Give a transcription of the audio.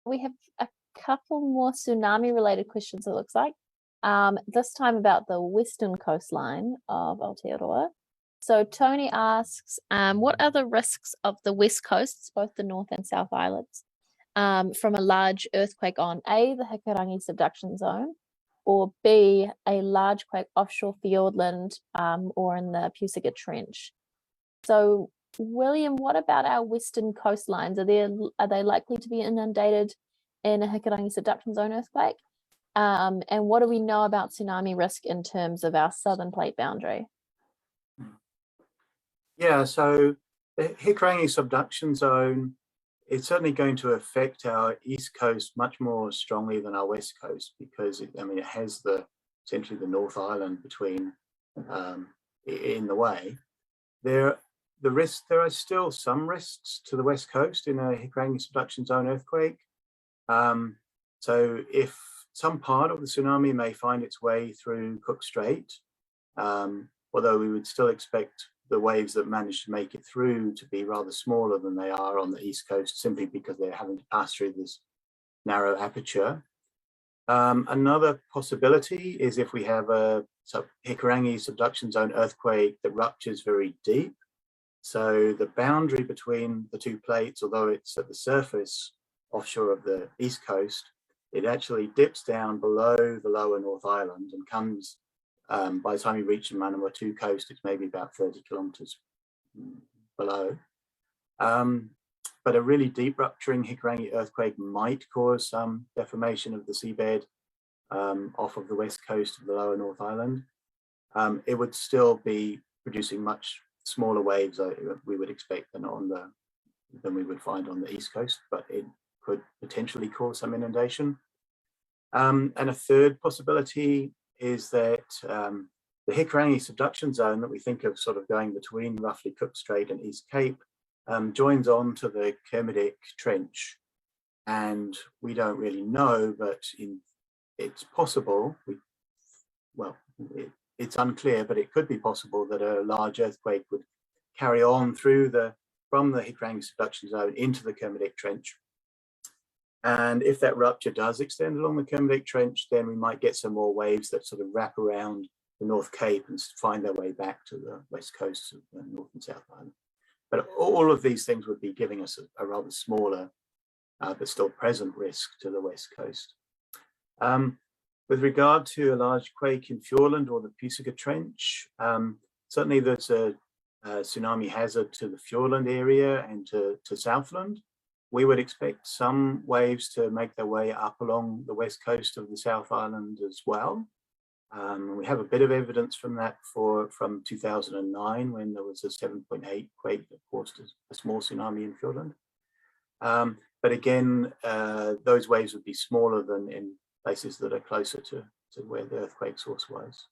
we have a couple more tsunami-related questions, it looks like. This time about the western coastline of Aotearoa. So Tony asks, what are the risks of the west coasts, both the North and South Islands, from a large earthquake on A, the Hikurangi subduction zone, or B, a large quake offshore Fiordland or in the Pusiga Trench? So William, what about our western coastlines? Are they likely to be inundated in a Hikurangi subduction zone earthquake? And what do we know about tsunami risk in terms of our southern plate boundary? Yeah, so the Hikurangi subduction zone is certainly going to affect our east coast much more strongly than our west coast, because it has essentially the North Island between in the way. There are still some risks to the west coast in a Hikurangi subduction zone earthquake. So if some part of the tsunami may find its way through Cook Strait, although we would still expect the waves that manage to make it through to be rather smaller than they are on the east coast, simply because they're having to pass through this narrow aperture. Another possibility is if we have a Hikurangi subduction zone earthquake that ruptures very deep. So the boundary between the two plates, although it's at the surface offshore of the east coast, it actually dips down below the lower North Island and comes, by the time you reach the Manawatu coast, it's maybe about 30 kilometers below. But a really deep rupturing Hikurangi earthquake might cause some deformation of the seabed off of the west coast of the lower North Island. It would still be producing much smaller waves, we would expect, than we would find on the east coast, but it could potentially cause some inundation. And a third possibility is that the Hikurangi subduction zone that we think of sort of going between roughly Cook Strait and East Cape joins on to the Kermadec Trench. And we don't really know, but it's possible, it's unclear, but it could be possible that a large earthquake would carry on from the Hikurangi subduction zone into the Kermadec Trench. And if that rupture does extend along the Kermadec Trench, then we might get some more waves that sort of wrap around the North Cape and find their way back to the west coast of the North and South Island. But all of these things would be giving us a rather smaller, but still present risk to the west coast. With regard to a large quake in Fiordland or the Pusiga Trench, certainly there's a tsunami hazard to the Fiordland area and to Southland. We would expect some waves to make their way up along the west coast of the South Island as well. We have a bit of evidence from that from 2009, when there was a 7.8 quake that caused a small tsunami in Fiordland. But again, those waves would be smaller than in places that are closer to where the earthquake source was.